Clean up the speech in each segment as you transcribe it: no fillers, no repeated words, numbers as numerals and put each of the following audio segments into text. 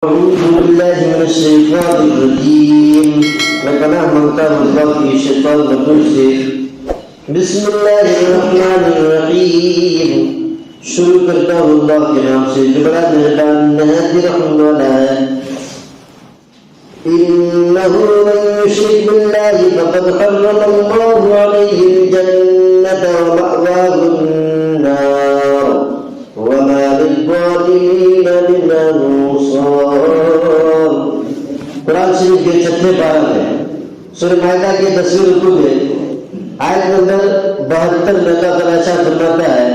أعوذ بالله من الشيطان الرجيم لقنا منتهى الله في الشيطان الرجيم بسم الله الرحمن الرحيم شروع کرتا ہوں اللہ کے نام سے جو بڑا مہربان نہایت رحم والا ہے إنه من يشرك بالله فقد حرم الله عليه الجنة ومأواه النار وما للظالمين من أنصار قرآن شریف کے 6 پارہ میں سورہ مائدہ کے 10ویں رکوع میں آیت نمبر 72 میں اللہ تعالیٰ ارشاد فرماتا ہے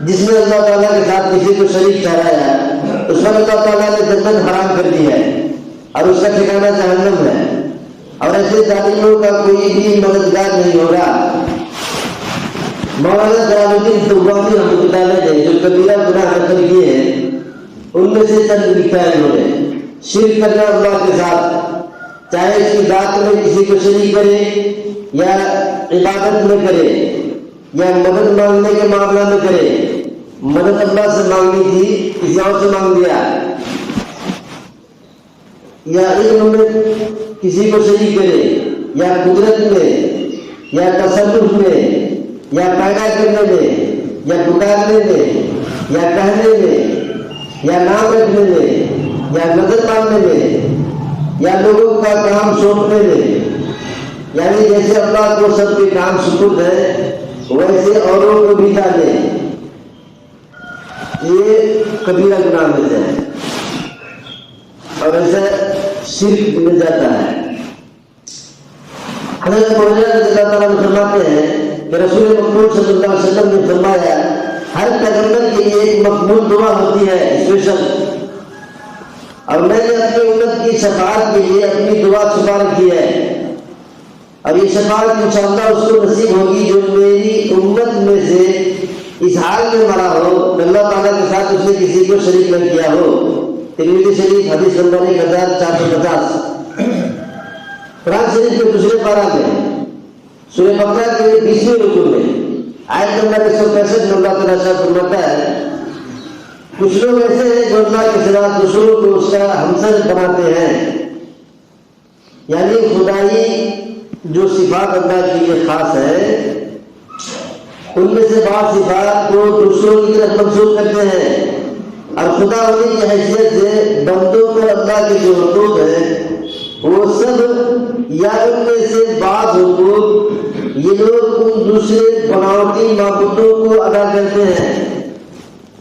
جس نے اللہ تعالیٰ کے ساتھ کسی کو شریک ٹھہرایا اس پر اللہ تعالیٰ نے جنت حرام کر دی ہے اور اس کا ٹھکانہ جہنم ہے اور ایسے ظالموں کا کوئی بھی مددگار نہیں ہوگا۔ مولانا جلال الدین طوبانی رحمۃ اللہ علیہ نے جو کبیرہ گناہ نقل کیے ہیں ان میں سے چند لکھا ہے انہوں نے شرک کرنا اللہ کے ساتھ، چاہے اس کی ذات میں کسی کو شریک کرے یا عبادت میں کرے یا مدد مانگنے کے معاملہ میں کرے، مدد اللہ سے مانگنی تھی کسی اور سے مانگ دیا، یا علم میں کسی کو شریک کرے یا قدرت میں یا تصرف میں یا پیدا کرنے میں یا پکارنے میں یا کہنے میں یا نام رکھنے میں یا نظر ماننے میں یا لوگوں کا کام سونپنے میں، یعنی جیسے اللہ کو سب کے کام سپرد ہے ویسے اوروں کو بھی ڈالے، یہ کبیرہ گناہ میں سے ہے اور ایسا شرک مل جاتا ہے۔ حضرت مولانا رضی اللہ تعالیٰ عنہ فرماتے ہیں کہ رسول مقبول صلی اللہ علیہ وسلم نے فرمایا ہر پیغمبر کے لیے ایک مقبول دعا ہوتی ہے اسپیشل، اور میں نے اپنی امت کی شفاعت کے لیے اپنی دعا چھپا رکھی ہے اور یہ شفاعت انشاءاللہ اس کو نصیب ہوگی جو میری امت میں سے اس حال میں مرا ہو کہ اللہ تعالیٰ کے ساتھ اس نے کسی کو شریک نہ کیا ہو۔ ترمذی شریف حدیث نمبر 1450۔ قرآن شریف کے دوسرے پارہ میں سورہ بقرہ کے 20ویں رکوع میں آیت نمبر 165 میں اللہ تعالیٰ ارشاد فرماتا ہے کچھ لوگ ایسے ہیں جو اللہ کے سوا دوسروں کو اس کا ہمسر بناتے ہیں، یعنی خدائی جو صفات اللہ کی لیے خاص ہے ان میں سے بعض صفات کو دوسروں کی طرف منسوخ کرتے ہیں اور خدا ہونے کی حیثیت سے بندوں پر اللہ کے جو حقوق ہیں وہ سب یا ان میں سے بعض حقوق یہ لوگ ان دوسرے بناوٹی معبودوں کو ادا کرتے ہیں،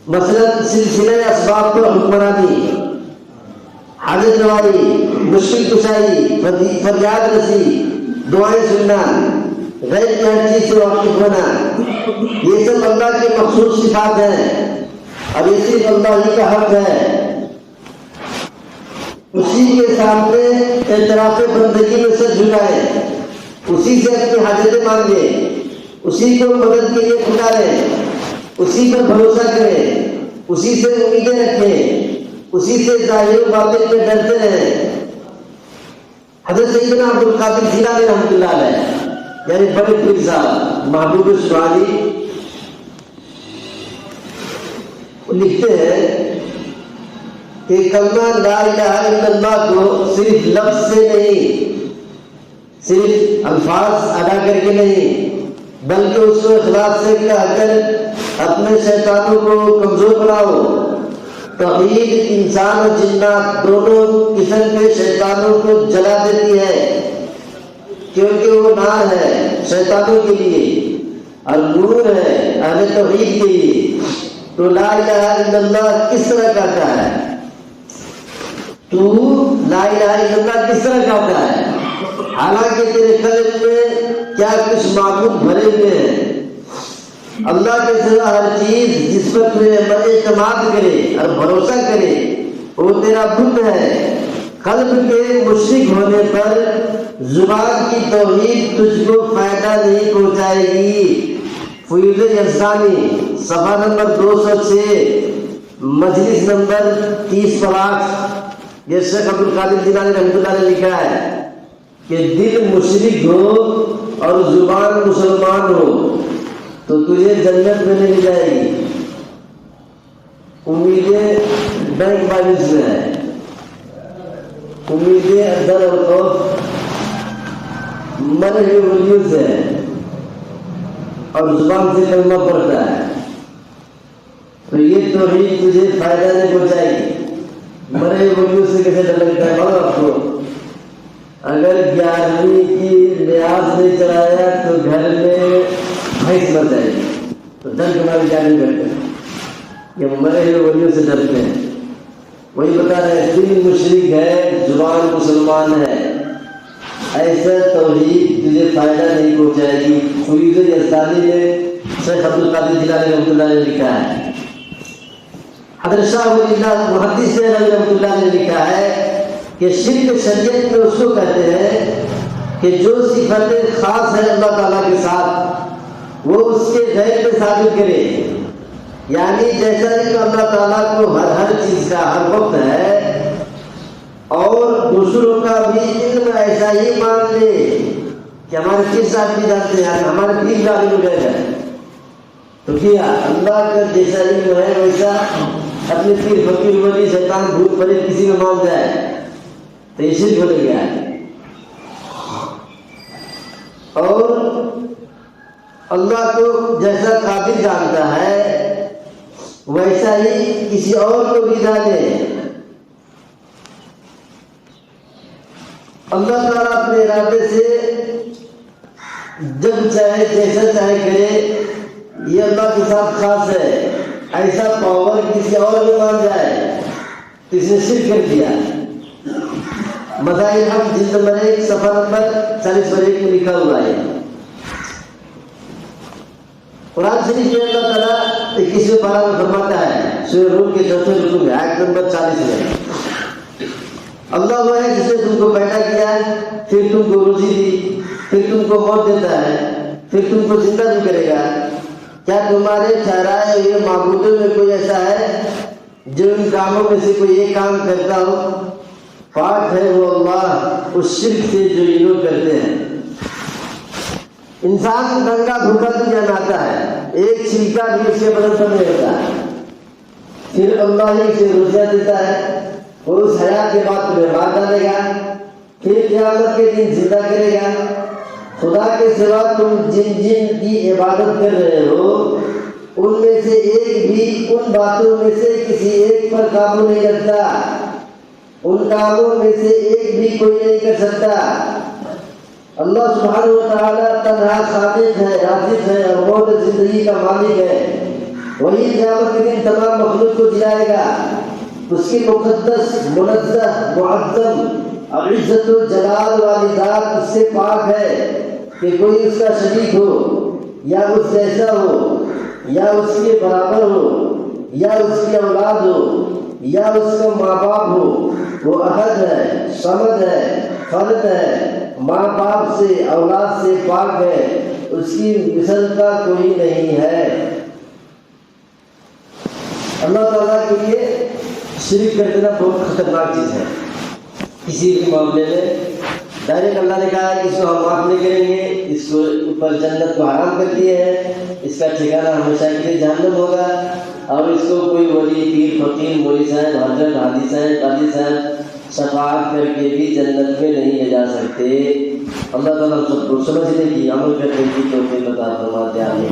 مثلا سلسلہ اسباب پر حکمرانی، حاجت روائی، مشکل کشائی، فریاد رسی، دعائیں سننا، غیر کی ہر چیز سے واقف ہونا، یہ سب اللہ کے مخصوص صفات ہیں اور یہ صرف اللہ ہی کا حق ہے۔ اسی کے سامنے اعتراف بندگی میں سر جھکائے، اسی سے اپنی حاجتیں مانگے، اسی کو مدد کے لیے پکارے، اسی پر بھروسہ کرے، اسی سے امیدیں رکھے، اسی سے ظاہر و باطن میں ڈرتے رہے۔ حضرت سیدنا عبد القادر جیلانی رحمۃ اللہ علیہ یعنی بڑے پیر صاحب محبوب سبحانی لکھتے ہیں کہ کلمہ لا الہ الا اللہ کو صرف لفظ سے نہیں، صرف الفاظ ادا کر کے نہیں، بلکہ اس کو اخلاص سے کہہ کر اپنے شیطانوں کو کمزور بناؤ۔ توحید انسان اور جنات دونوں قسم کے شیطانوں کو جلا دیتی ہے کیونکہ وہ نار ہے شیطانوں کے لیے اور نور ہے اہل توحید کے لیے۔ تو لا الہ الا اللہ کس طرح کہتا ہے؟ تو لا الہ الا اللہ کس طرح کہتا ہے حالانکہ تیرے قلب میں کیا کچھ معبود بھرے ہوئے ہیں؟ اللہ کے سوا ہر چیز جس پر تجھے اعتماد کرے اور بھروسہ کرے وہ تیرا بت ہے۔ قلب کے مشرک ہونے پر زبان کی توحید تجھ کو فائدہ نہیں پہنچائے گی۔ فیوز یزدانی صفحہ نمبر 206 مجلس نمبر 30 یہ شیخ عبد القادر جیلانی رحمۃ اللہ نے لکھا ہے کہ دل مشرک ہو اور زبان مسلمان ہو تو تجھے جنت میں نہیں جائے گی، امیدیں بینک بیلنس میں ہے، امیدیں ڈر اور خوف مرے ہوئے ولیوں سے ہے اور زبان سے کلمہ پڑتا ہے، تو یہ توحید تجھے فائدہ نہیں پہنچائے گی۔ مرے ہوئے ولیوں سے کیسے ڈر لگتا ہے؟ بولو آپ کو، اگر 11ویں کی نیاز نہیں چلایا تو گھر میں بھینس مر جائے گی، تو ڈر کے مارے کیا نہیں کرتے؟ یہ مرے ہوئے ولیوں سے ڈرتے ہیں۔ وہی بتا رہے دل مشرک ہے، زبان مسلمان ہے، ایسا توحید تجھے فائدہ نہیں پہنچائے گی۔ فیض یزدانی میں شیخ عبد القادر جیلانی رحمۃ اللہ نے لکھا ہے، حضرت شاہ ولی اللہ محدث رحمۃ اللہ نے لکھا ہے کہ شرک شریعت میں اس کو کہتے ہیں کہ جو صفت خاص ہے اللہ تعالیٰ کے ساتھ وہ اس کے غیر میں ثابت کرے، یعنی جیسا کہ اللہ تعالیٰ کو ہر چیز کا ہر وقت ہے اور دوسروں کا بھی علم ایسا ہی مان لے کہ ہمارے پیر صاحب بھی جانتے ہیں، ہمارے پیر کا علم غیب ہے، تو کیا اللہ کا جیسا علم ہے ویسا اپنے پیر فقیر ولی شیطان بھوت پریت کسی میں مان جائے تو یہ شرک ہو گیا ہے۔ اور اللہ کو جیسا قادر جانتا ہے ویسا ہی کسی اور کو بھی جانے۔ اللہ تعالیٰ اپنے ارادے سے جب چاہے جیسا چاہے کرے، یہ اللہ کے ساتھ خاص ہے۔ ایسا پاور کسی اور میں مان جائے تو اس نے شرک کر دیا۔ مظاہر حق جلد نمبر 1 صفحہ نمبر 40/1 میں لکھا ہوا ہے۔ قرآن شریف میں اللہ تعالیٰ 21ویں پارہ میں فرماتا ہے، سورہ روم کے 4تھے رکوع میں آیت نمبر 40 میں، اللہ وہ ہے جس نے تم کو پیدا کیا ہے، پھر تم کو روزی دی، پھر تم کو موت دیتا ہے، پھر تم کو زندہ بھی کرے گا۔ کیا تمہارے ٹھہرائے ہوئے معبودوں میں کوئی ایسا ہے جو ان کاموں میں سے کوئی ایک کام کرتا ہو؟ پاک ہے وہ اللہ اس شرک سے جو یہ لوگ کرتے ہیں۔ انسان ننگا بھوکا دنیا میں آتا ہے، ایک چھلکا بھی اس کے بدن پر نہیں ہوتا ہے، پھر اللہ ہی اسے روزیاں دیتا ہے، وہ اس حیات کے بعد تمہیں مار ڈالے گا، پھر قیامت کے دن زندہ کرے گا۔ خدا کے سوا تم جن جن کی عبادت کر رہے ہو ان میں سے ایک بھی ان باتوں میں سے کسی ایک پر قابو نہیں رکھتا، ان کاموں میں سے ایک بھی کوئی نہیں کر سکتا۔ اللہ سبحانہ و تعالیٰ تنہا خالق ہے، رازق ہے اور موت زندگی کا مالک ہے۔ وہی قیامت کے دن تمام مخلوق کو جلائے گا۔ اس کی مقدس منزہ معظم اور عزت و جلال والی ذات اس سے پاک ہے کہ کوئی اس کا شریک ہو یا اس جیسا ہو یا اس کے برابر ہو یا اس کی اولاد ہو یا اس کا ماں باپ ہو۔ وہ احد ہے، صمد ہے، فرد ہے، ماں باپ سے اولاد سے پاک ہے، اس کی مثل کا کوئی نہیں ہے۔ اللہ تعالیٰ کے لیے شرک کر دینا بہت خطرناک چیز ہے۔ کسی بھی معاملے میں ڈائریکٹ اللہ نے کہا کہ اس کو ہم معاف نہیں کریں گے، اس کو اوپر جنت کو حرام کر دیے ہیں، اس کا ٹھکانہ ہمیشہ کے لیے جہنم ہوگا، اور اس کو کوئی ولی پیر فقیر مولوی صاحب حضرت حاجی صاحب قاضی صاحب شفاعت کر کے بھی جنت میں نہیں لے جا سکتے۔ اللہ تعالیٰ سب کو سمجھنے کی عمل کرنے کی توفیق عطا فرمائے۔